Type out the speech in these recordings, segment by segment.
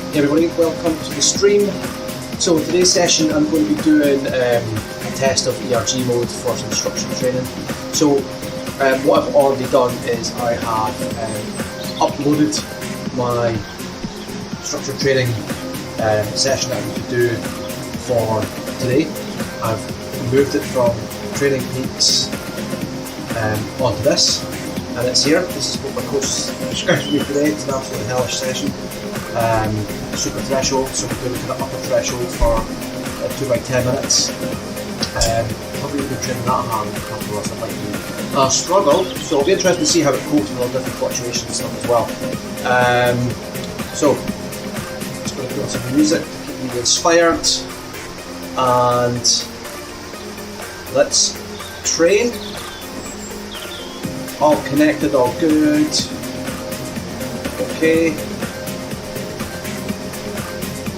Hey everybody, welcome to the stream. So in today's session I'm going to be doing a test of ERG mode for some structured training. So what I've already done is I have uploaded my structured training session that I'm going to do for today. I've moved it from Training Peaks onto this, and it's here. This is what my coach described to me today. It's an absolutely hellish session. Super threshold, so we're doing kind of upper threshold for 2 by 10 minutes. Probably been training that hard a couple of us. I'd like to struggle, so it'll be interesting to see how it copes with all different fluctuations and stuff as well. So, just going to put on some music to keep me inspired, and let's train. All connected, all good. Okay.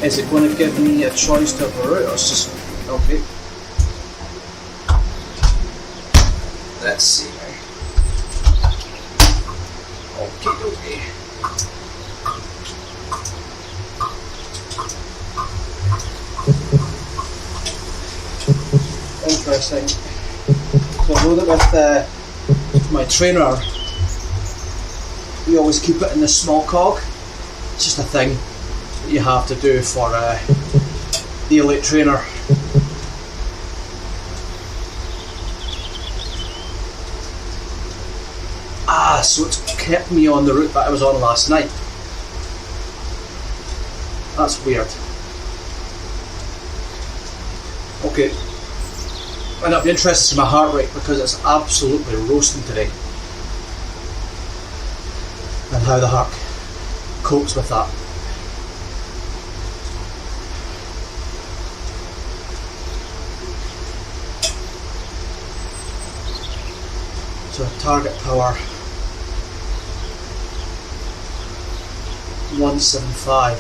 Is it going to give me a choice to have a route, or it's just okay? Let's see. Okay. Interesting. So I know that with my trainer, we always keep it in this small cog. It's just a thing that you have to do for the elite trainer. So it's kept me on the route that I was on last night. That's weird. Okay. And I'll be interested to see my heart rate, because it's absolutely roasting today. And how the heart copes with that. So target power 175.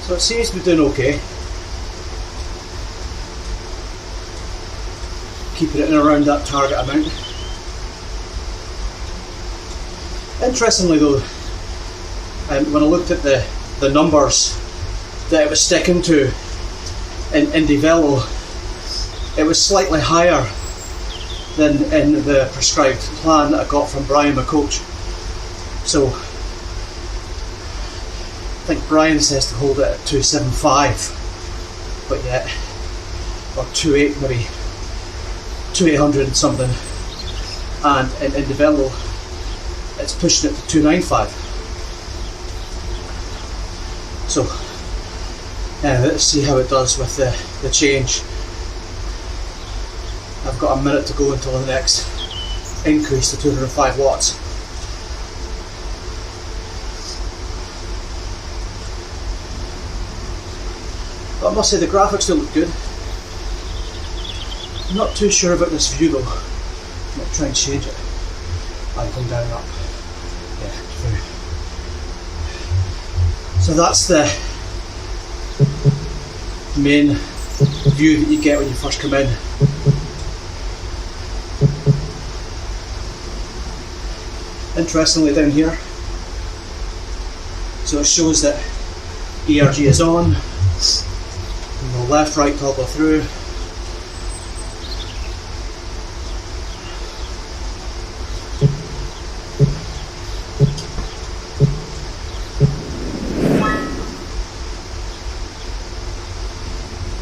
So it seems to be doing okay. Keeping it in around that target amount. Interestingly though, when I looked at the numbers that it was sticking to in Indievelo, it was slightly higher than in the prescribed plan that I got from Brian, my coach. So I think Brian says to hold it at 275, but yet, or 28 maybe, 2800 and something, and in Indievelo it's pushing it to 295. So let's see how it does with the change. I've got a minute to go until the next increase to 205 watts. But I must say the graphics do look good. I'm not too sure about this view though. I might try and change it. I'm going down and up. Yeah, through. So that's the main view that you get when you first come in. Interestingly down here, so it shows that ERG is on, and the left right toggle through.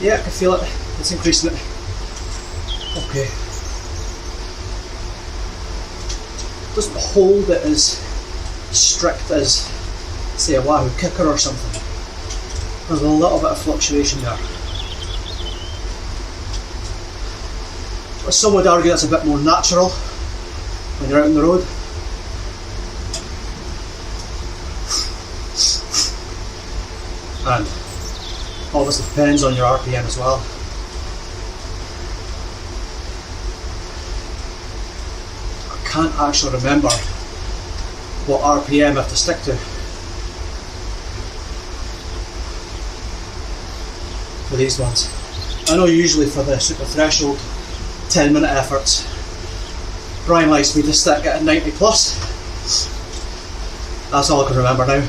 Yeah, I can feel it. It's increasing it. Okay. Doesn't hold it as strict as, say, a Wahoo kicker or something. There's a little bit of fluctuation there. But some would argue that's a bit more natural when you're out on the road. And obviously depends on your RPM as well. I can't actually remember what RPM I have to stick to. for these ones. I know usually for the super threshold 10-minute efforts, Brian likes me to stick at 90 plus. That's all I can remember now.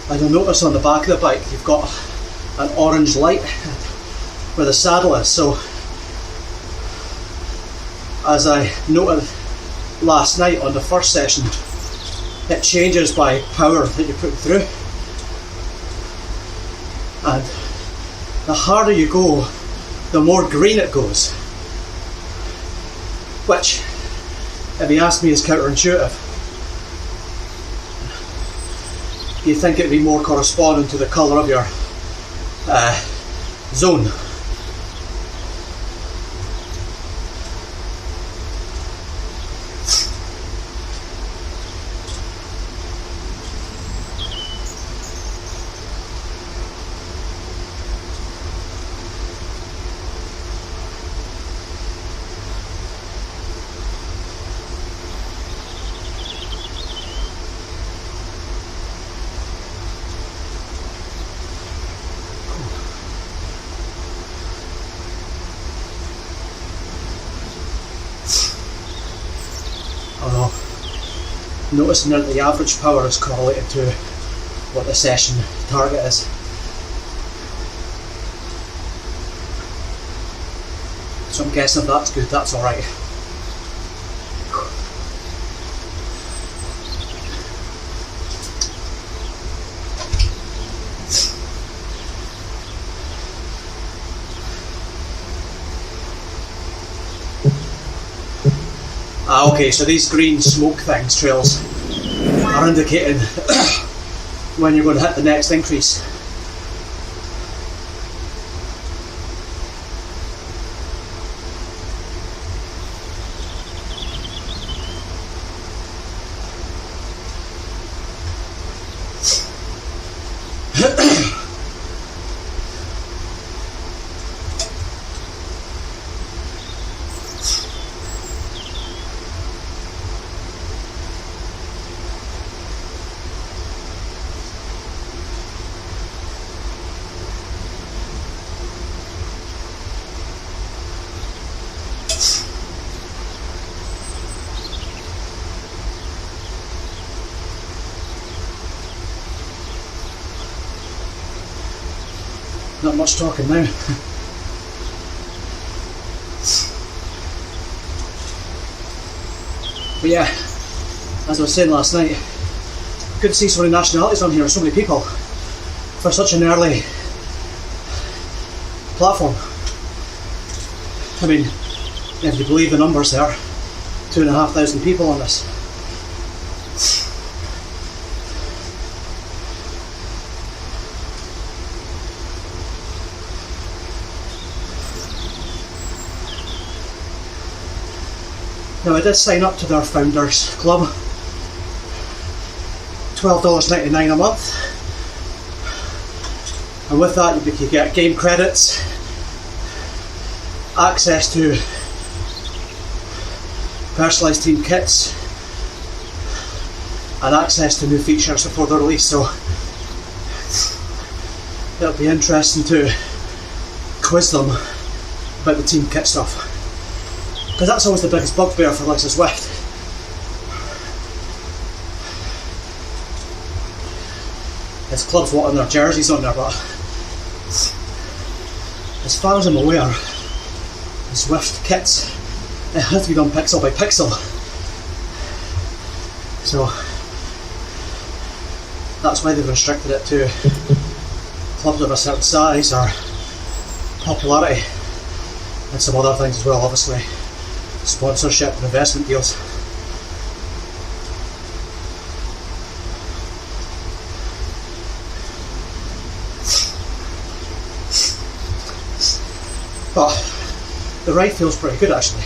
And you'll notice on the back of the bike you've got an orange light where the saddle is, so as I noted last night on the first session, it changes by power that you put through, and the harder you go, the more green it goes, which, if you ask me, is counterintuitive. You think it'd be more corresponding to the colour of your zone. Noticing that the average power is correlated to what the session target is. So I'm guessing if that's good, that's alright. Okay, so these green smoke things, trails, are indicating when you're going to hit the next increase. Not much talking now. But yeah, as I was saying last night, good to see so many nationalities on here, so many people for such an early platform. I mean, if you believe the numbers there, 2,500 people on this. Now I did sign up to their Founders Club, $12.99 a month, and with that you get game credits, access to personalised team kits, and access to new features before they're released, so it'll be interesting to quiz them about the team kit stuff. Because that's always the biggest bugbear for Lexus Swift. It's clubs wanting their jerseys on there, but as far as I'm aware, the Swift kits, it has to be done pixel by pixel. So that's why they've restricted it to clubs of a certain size or popularity, and some other things as well, obviously. Sponsorship and investment deals. But the ride feels pretty good actually.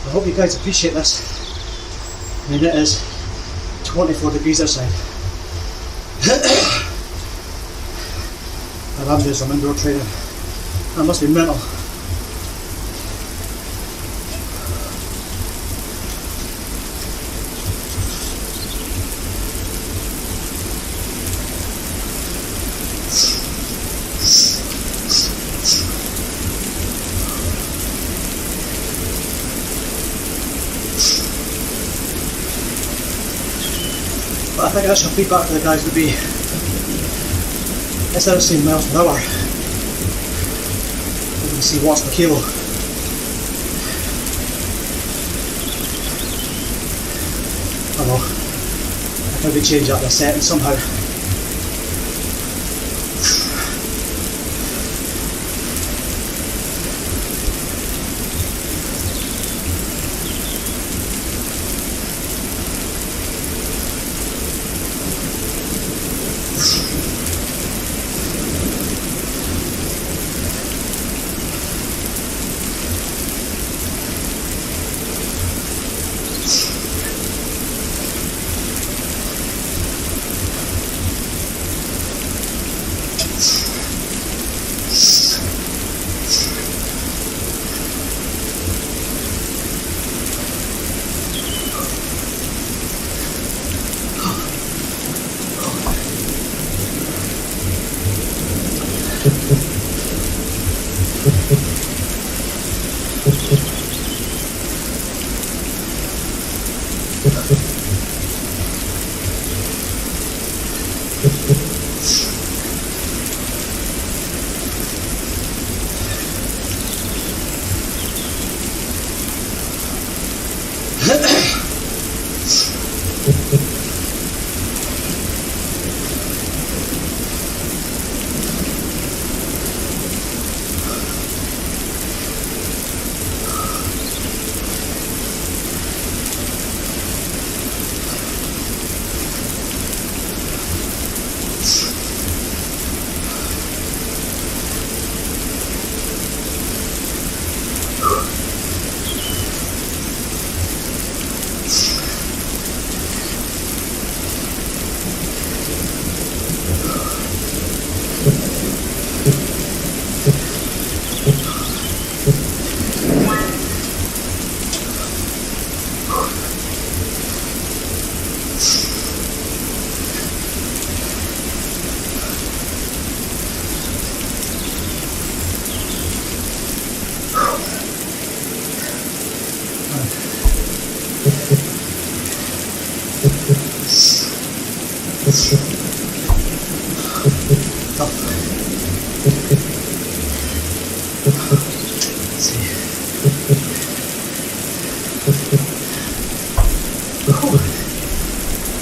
I hope you guys appreciate this. I mean, it is 24 degrees outside. And I'm doing some indoor training. That must be mental. But I think initial feedback to the guys would be, instead of saying miles per hour, we can see watts per kilo. I don't know, I can maybe change that to a setting somehow.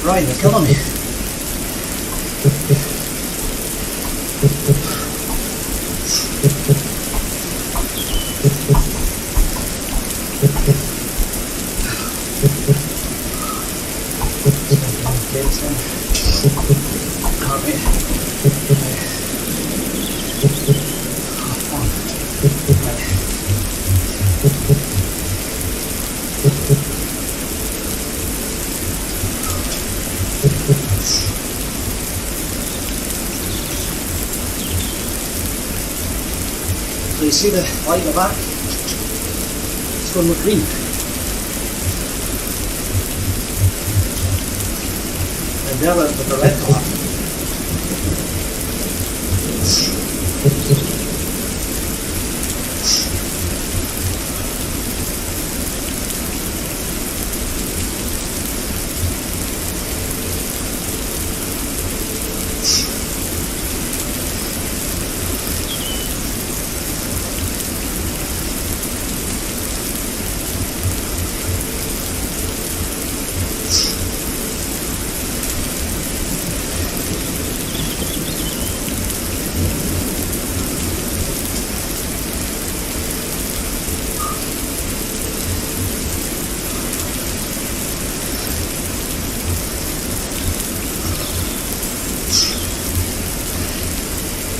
Right, they're killing me. So you see the light in the back? It's going to look green. And there with the red colour.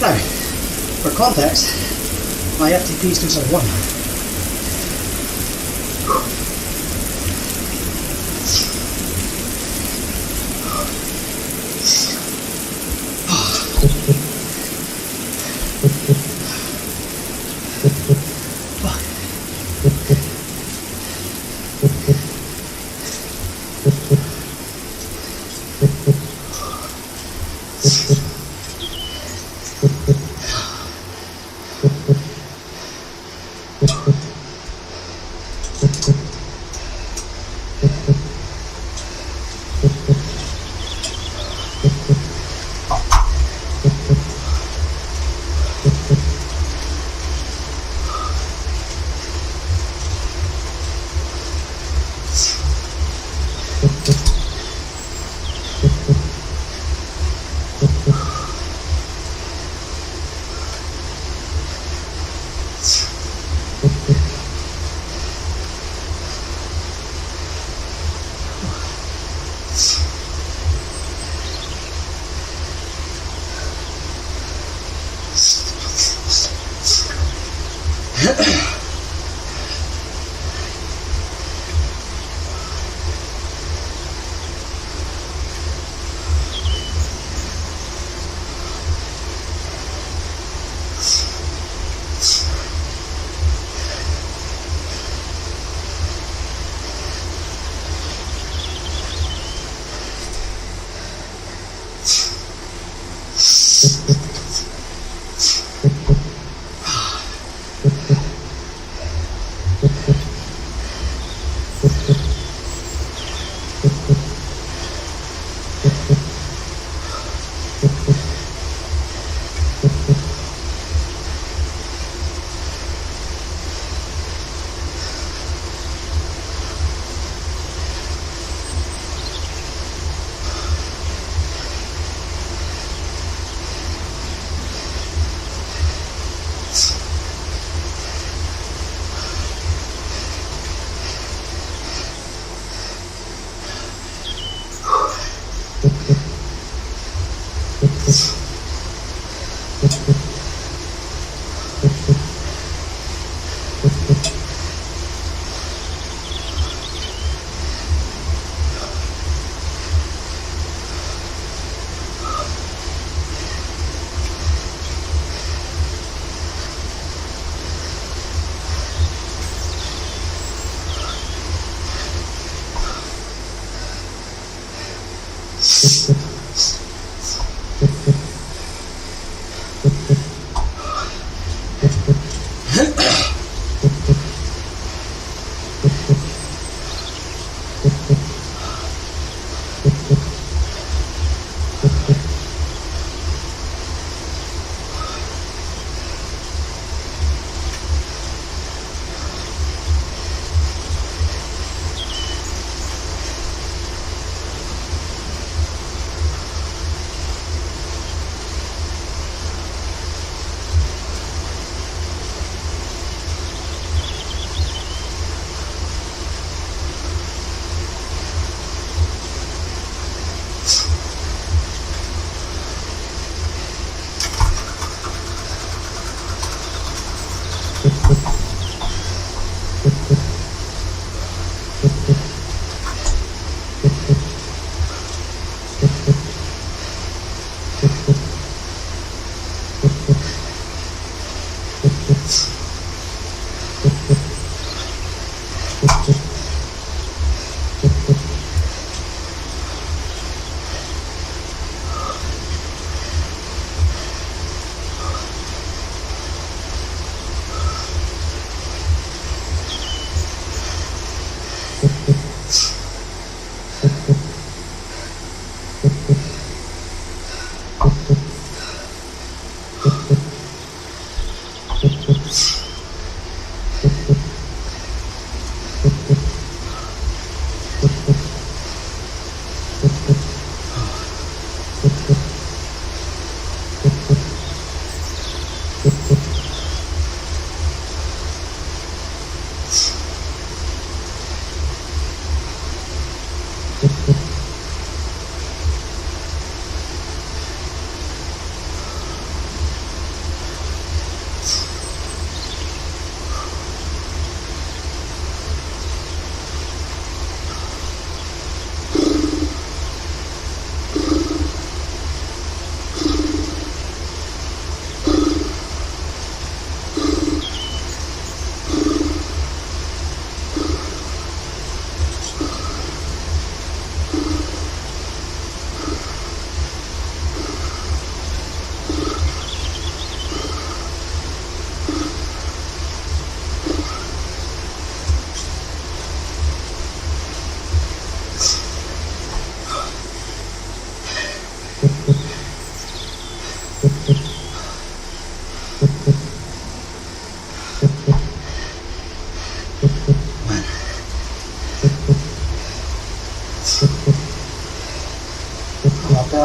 Now, for context, my FTP is 271.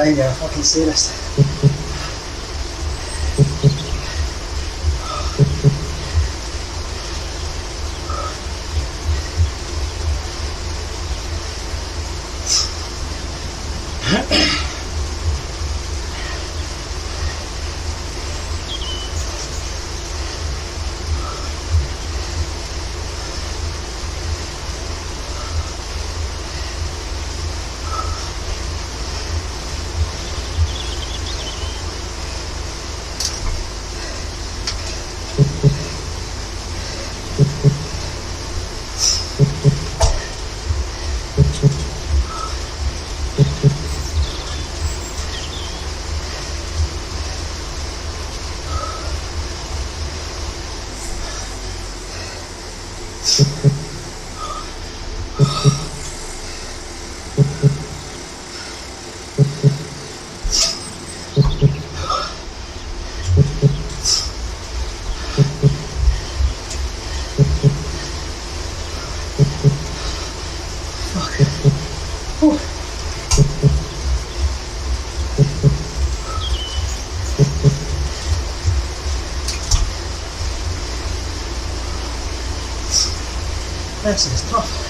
behind me, a fucking sadist. This is tough.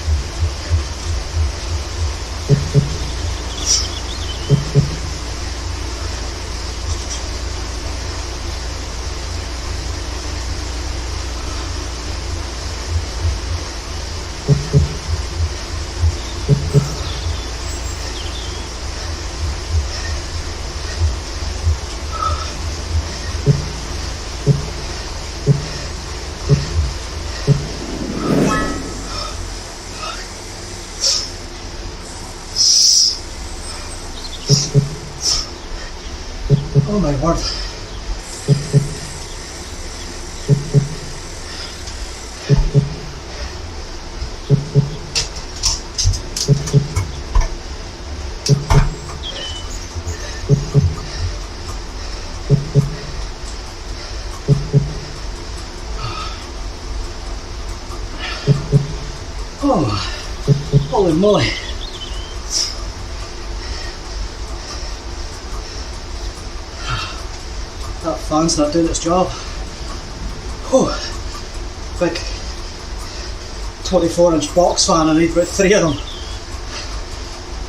Oh my word. Oh, holy moly. That fan's not doing its job. Oh, big 24-inch box fan, I need about 3 of them.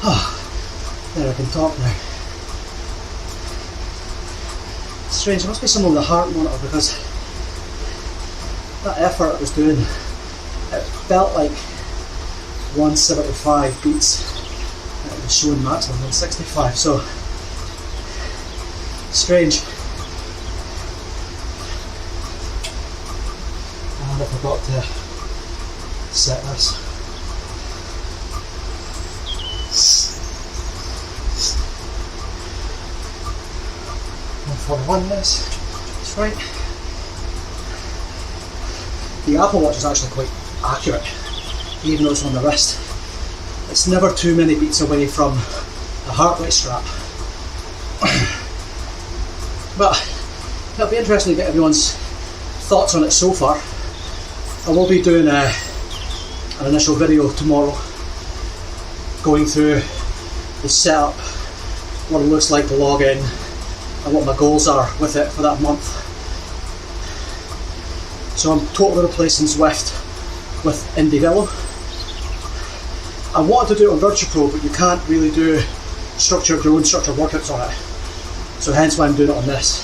Oh, there I can talk now. Strange, there must be something with the heart monitor because that effort I was doing, it felt like 175 beats. It was showing maximum 165, so strange. And I forgot to set this. $141 this, that's right. The Apple Watch is actually quite accurate, even though it's on the wrist. It's never too many beats away from a heart rate strap. But it'll be interesting to get everyone's thoughts on it so far. I will be doing an initial video tomorrow going through the setup, what it looks like to log in and what my goals are with it for that month. So I'm totally replacing Zwift with Indievelo. I wanted to do it on VirtuPro, but you can't really do your own structured workouts on it. So hence why I'm doing it on this,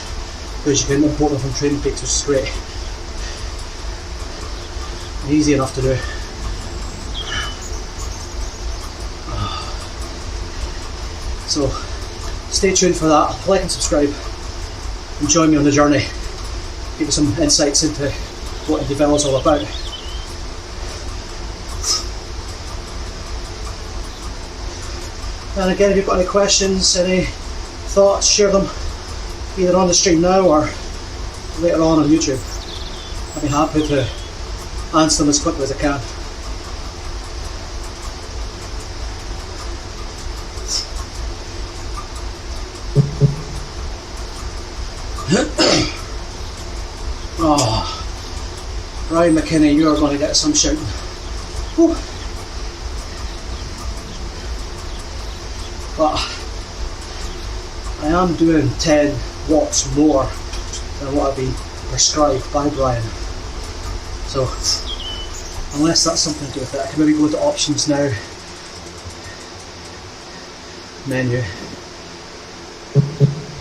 because you can import them from Training Peaks, which is great. Easy enough to do. So stay tuned for that. Like and subscribe and join me on the journey. Give you some insights into what Indievelo is all about. And again, if you've got any questions, any thoughts, share them either on the stream now or later on YouTube. I'll be happy to answer them as quickly as I can. Oh, Ryan McKinney, you are going to get some shouting. Whew. But I am doing 10 watts more than what I've been prescribed by Brian. So unless that's something to do with it, I can maybe go to options now. Menu.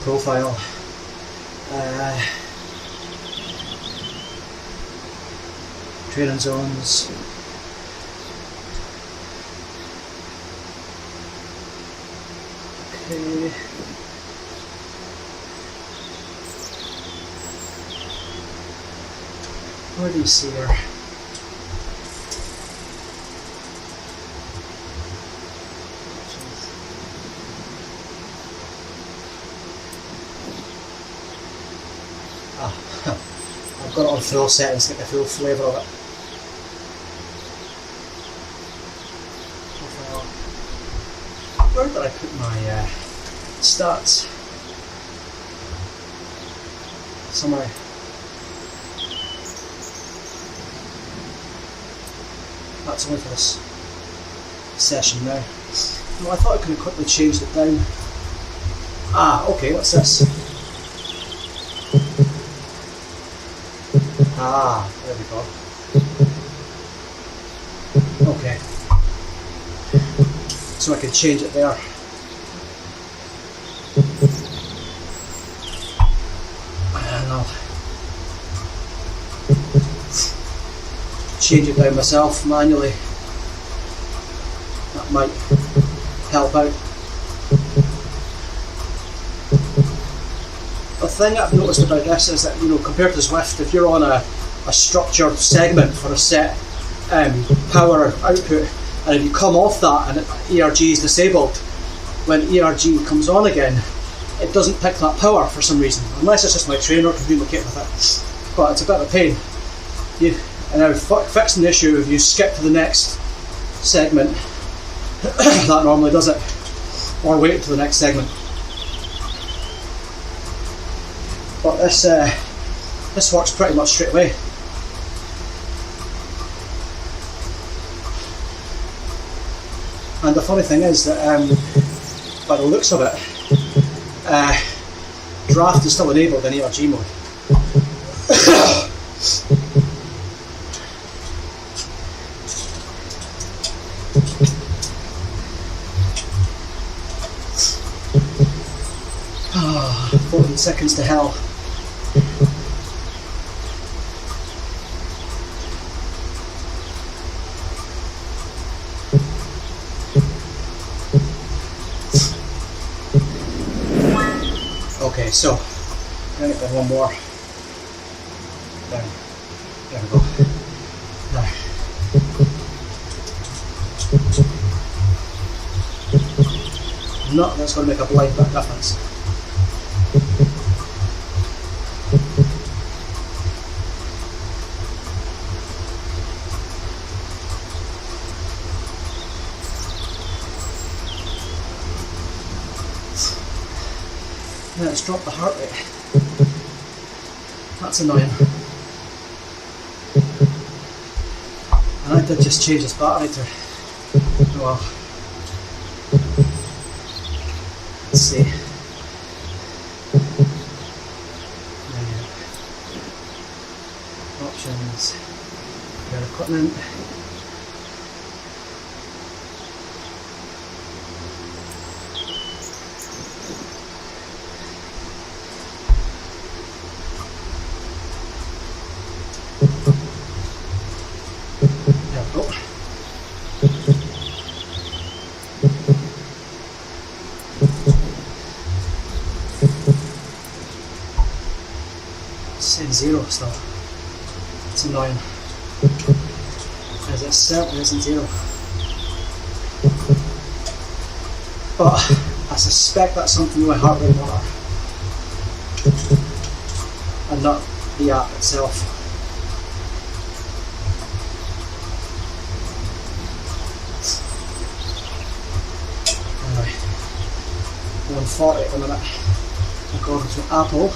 Profile. Training zones. Okay. Where do you see her? I've got it on full settings to get the full flavour of it. Where did I put my stats? Somewhere. That's only for this session now. No, I thought I could have quickly changed it down. Ah, okay, what's this? Ah, there we go. Okay. So I can change it there. And I'll change it down myself manually. That might help out. The thing I've noticed about this is that, you know, compared to Zwift, if you're on a structured segment for a set power output, and if you come off that and ERG is disabled, when ERG comes on again, it doesn't pick that power for some reason, unless it's just my trainer communicating with it. But it's a bit of a pain. And now fixing the issue, if you skip to the next segment, that normally does it, or wait until the next segment. But this works pretty much straight away. And the funny thing is that, by the looks of it, draft is still enabled in ERG mode. Ah, 14 seconds to hell. Okay, so I'm going to get one more. There we go. There. No, that's going to make a blind bit difference. Now it's dropped the heart rate. That's annoying. And I did just change this battery to, well, let's see. Options, your equipment. There we go. It's saying 0 still. It's annoying. As it certainly isn't 0. But I suspect that's something with my heart rate monitor and not the app itself. Anyway, 140 at the minute, according to Apple.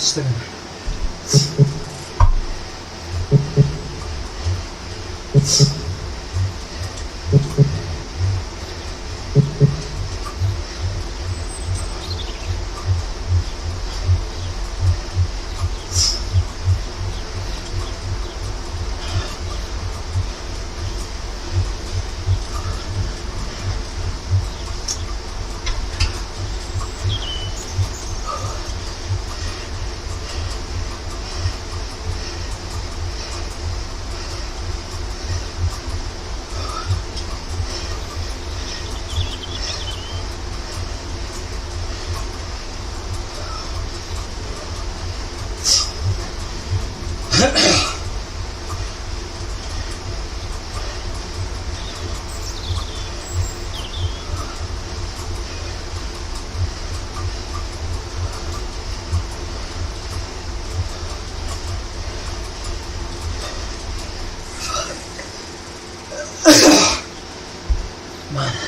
disgusting. Man.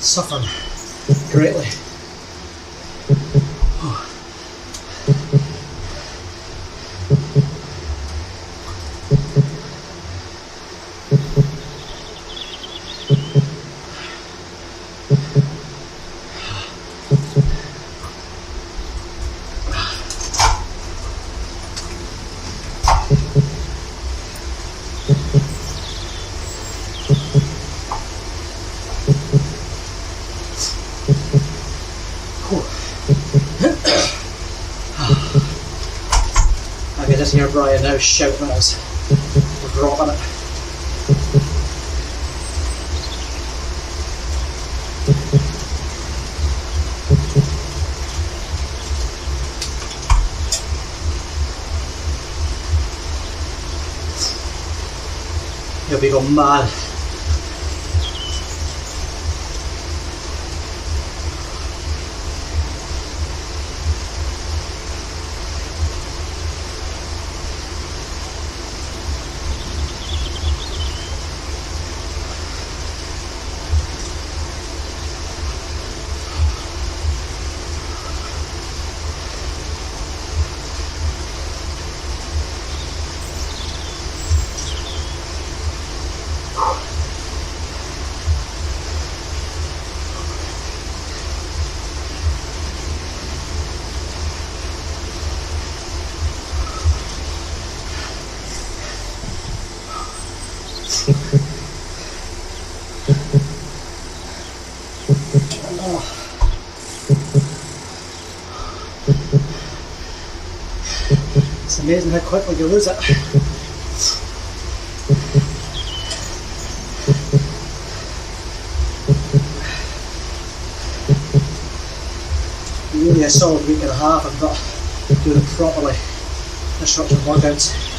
Suffering greatly. I can just hear Brian now shouting at us. We're dropping it. You'll be going mad. It's amazing how quickly you lose it. Really a solid week and a half I've got doing it properly. Disruptive workouts.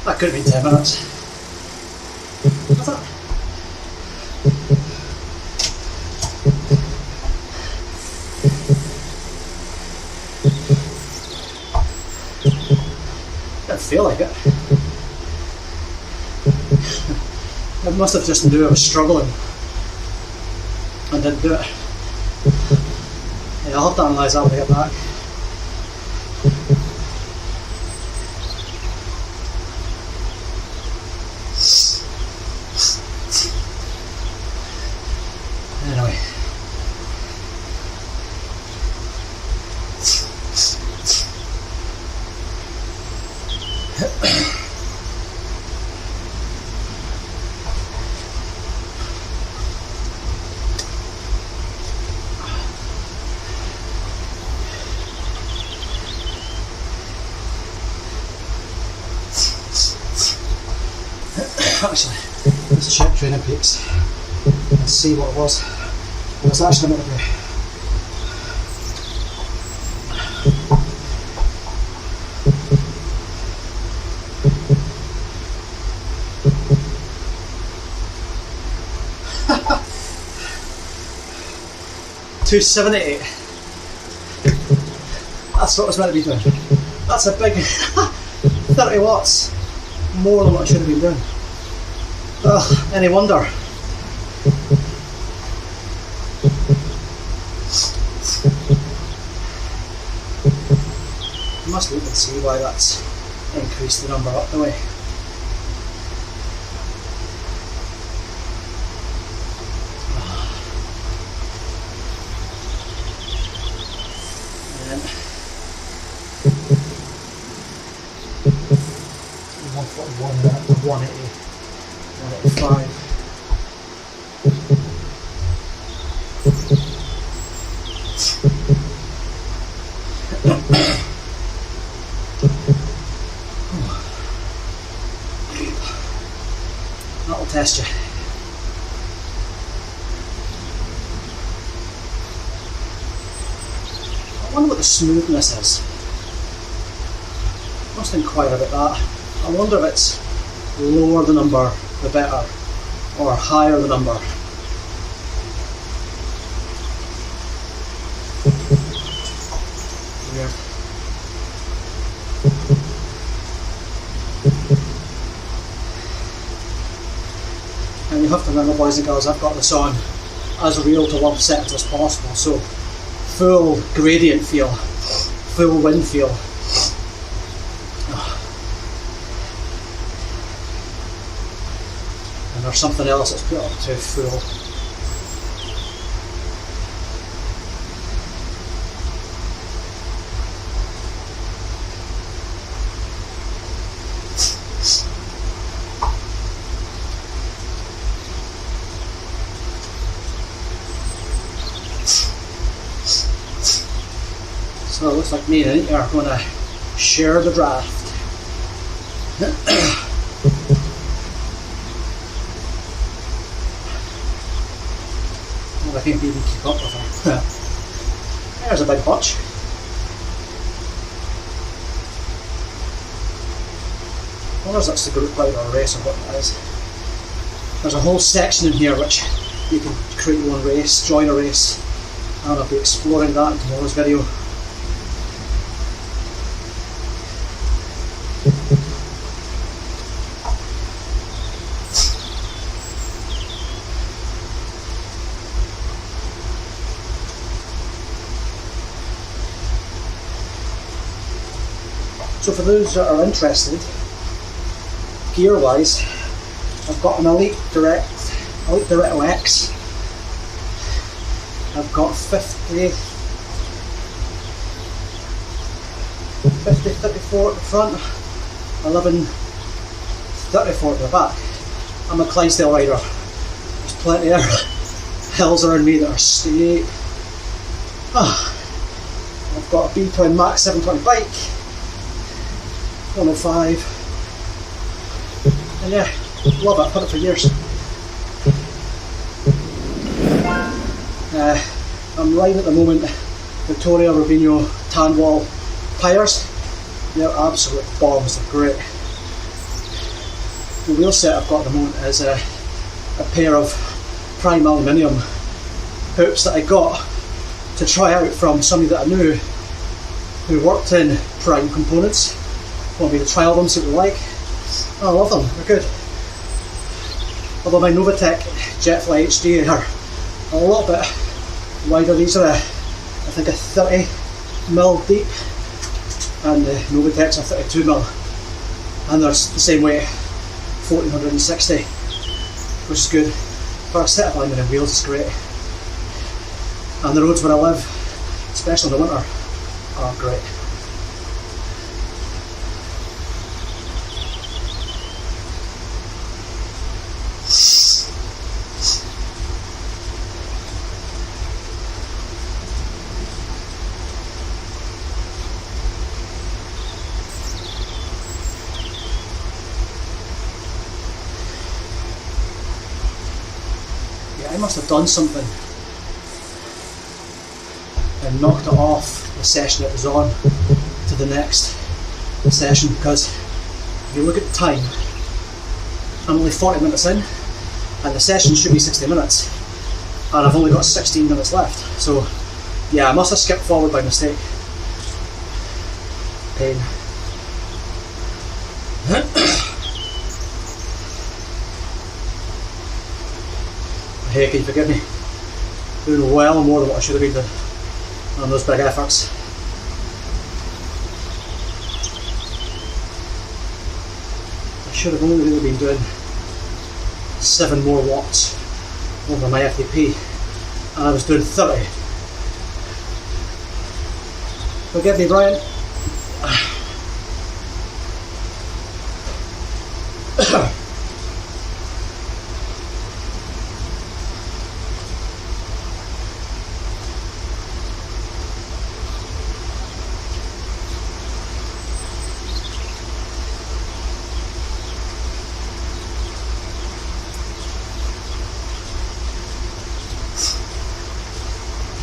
That could have been 10 minutes. What's that? Didn't feel like it. It must have just knew I was struggling and didn't do it. Yeah, I'll have to analyse that when I get back. Anyway. Actually, let's check training peaks and see what it was. And it's actually meant to be 278. That's what I was meant to be doing. That's a big 30 watts more than what I should have been doing. Oh, any wonder. You must look and see why that's increased the number up the way. And 141, 180. 185. That'll test you. I wonder what the smoothness is. Must inquire about that. I wonder if it's lower the number the better, or higher the number. Weird. And you have to remember, boys and girls, I've got this on as real to 1% as possible, so full gradient feel, full wind feel. And there's something else that's put up to full. So it looks like me and Indy are going to share the draft. I can't even keep up with her. There's a big bunch. I wonder if that's the group ride or race or what that is. There's a whole section in here which you can create your own race, join a race, and I'll be exploring that in tomorrow's video. So for those that are interested, gear wise, I've got an Elite Directo X. I've got 50, 34 at the front, 11, 34 at the back. I'm a Clydesdale rider. There's plenty of hills around me that are steep. I've got a B-Twin Max 720 bike. 105, and yeah, love it, I've had it for years. I'm riding at the moment Victoria Rubino Tan Wall tyres. They're absolute bombs, they're great. The wheel set I've got at the moment is a pair of prime aluminium hoops that I got to try out from somebody that I knew who worked in prime components. Want me to trial them, see what they're like. I love them, they're good. Although my Novatec Jetfly HD are a little bit wider. These are I think a 30mm deep, and the Novatecs are 32mm, and they're the same weight, 1460, which is good. For a set of aluminium wheels, it's great. And the roads where I live, especially in the winter, are great. I must have done something and knocked it off the session it was on to the next session, because if you look at the time, I'm only 40 minutes in and the session should be 60 minutes and I've only got 16 minutes left. So yeah, I must have skipped forward by mistake. Pain. Hey, can you forgive me? Doing well more than what I should have been doing on those big efforts. I should have only really been doing 7 more watts over my FTP, and I was doing 30. Forgive me, Brian.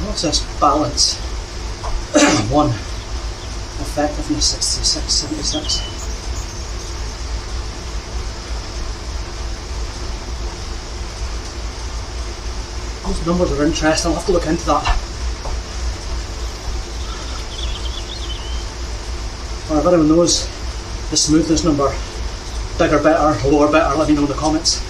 What's this? Balance. 1. Effectiveness 66, 76. Those numbers are interesting, I'll have to look into that. Or if anyone knows the smoothness number, bigger better, lower better, let me know in the comments.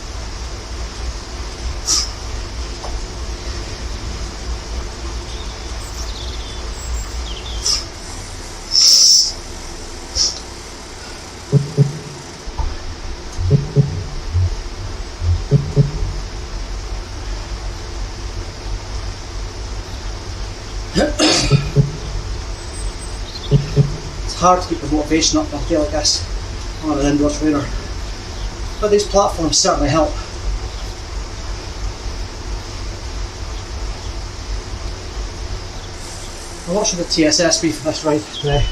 It's hard to keep the motivation up on a day like this on an indoor trainer, but these platforms certainly help. And what should the TSS be for this ride today?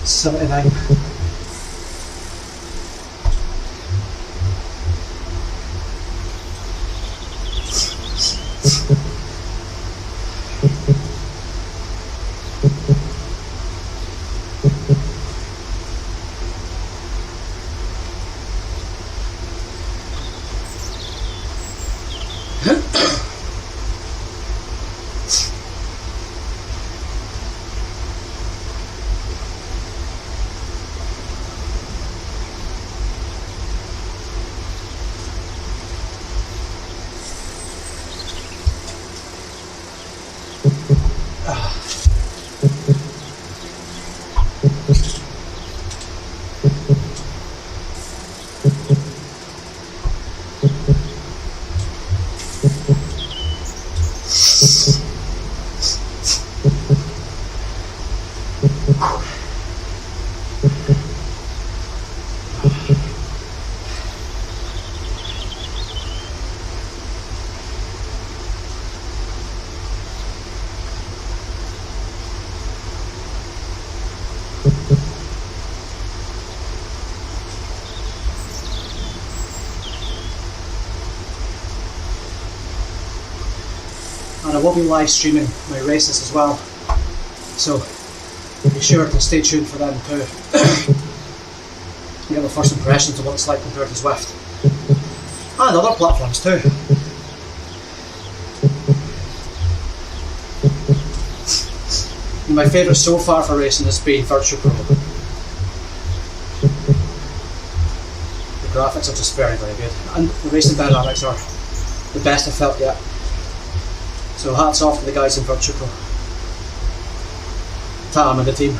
79. And I will be live streaming my races as well, so Be sure to stay tuned for them too. Get the first impressions of what it's like compared to Zwift. And other platforms too. My favourite so far for racing has been Virtual Pro. The graphics are just very, very good. And the racing dynamics are the best I've felt yet. So hats off to the guys in Virtual Pro. Tam and the team.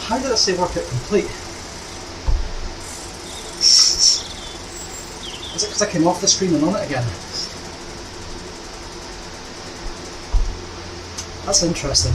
How did I say workout complete? Is it because I came off the screen and on it again? That's interesting.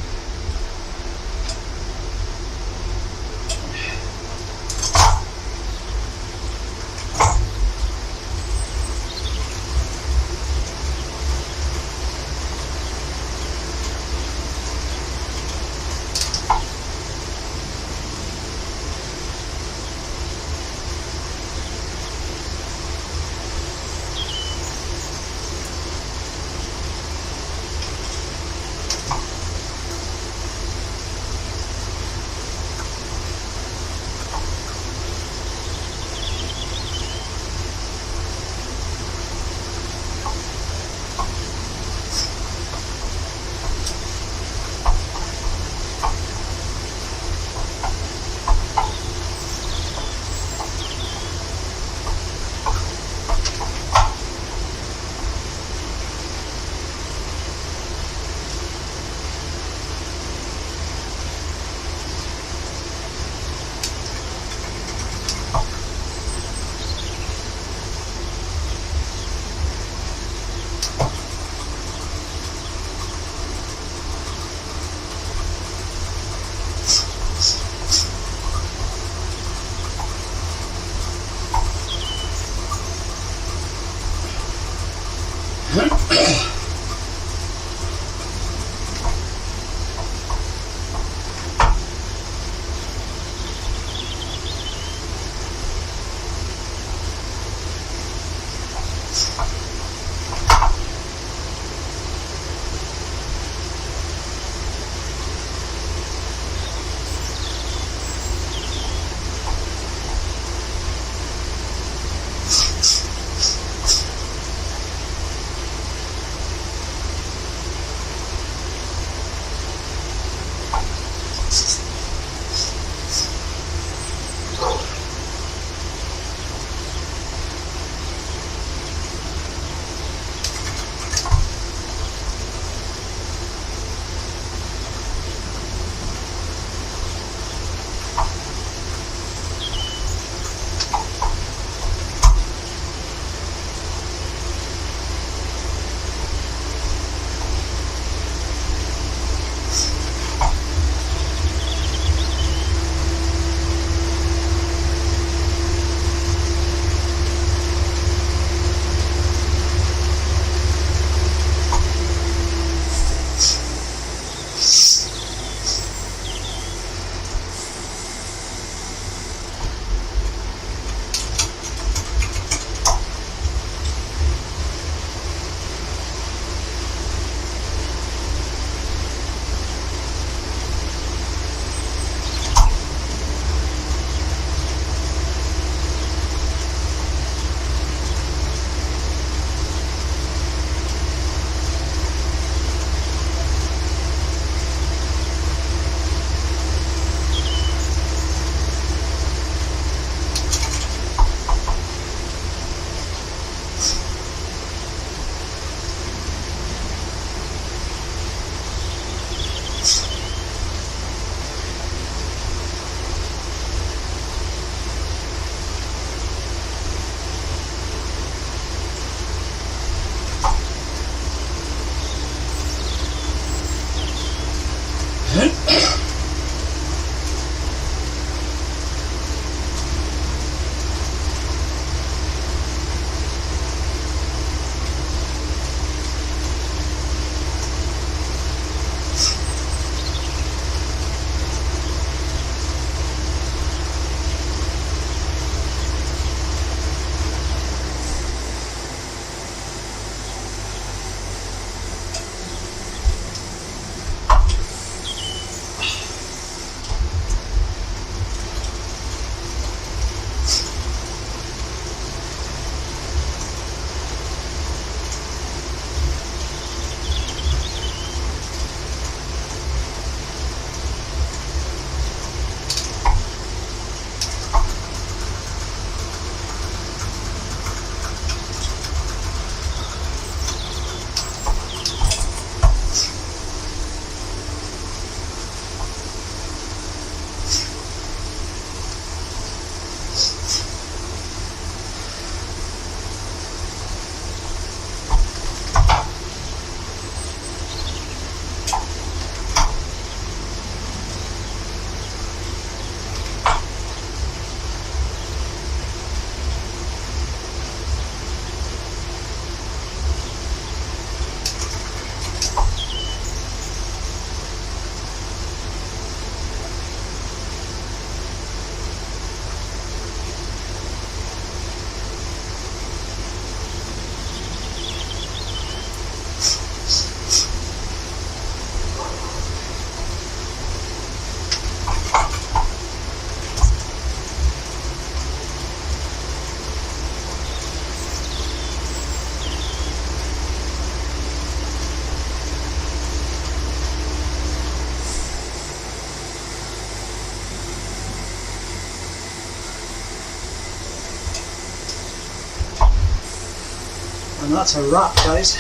And that's a wrap, guys.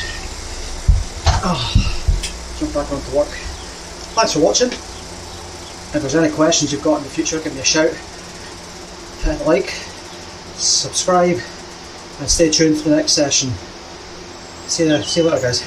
Jump back onto work. Thanks for watching. If there's any questions you've got in the future, give me a shout. Hit like, subscribe, and stay tuned for the next session. See you later, guys.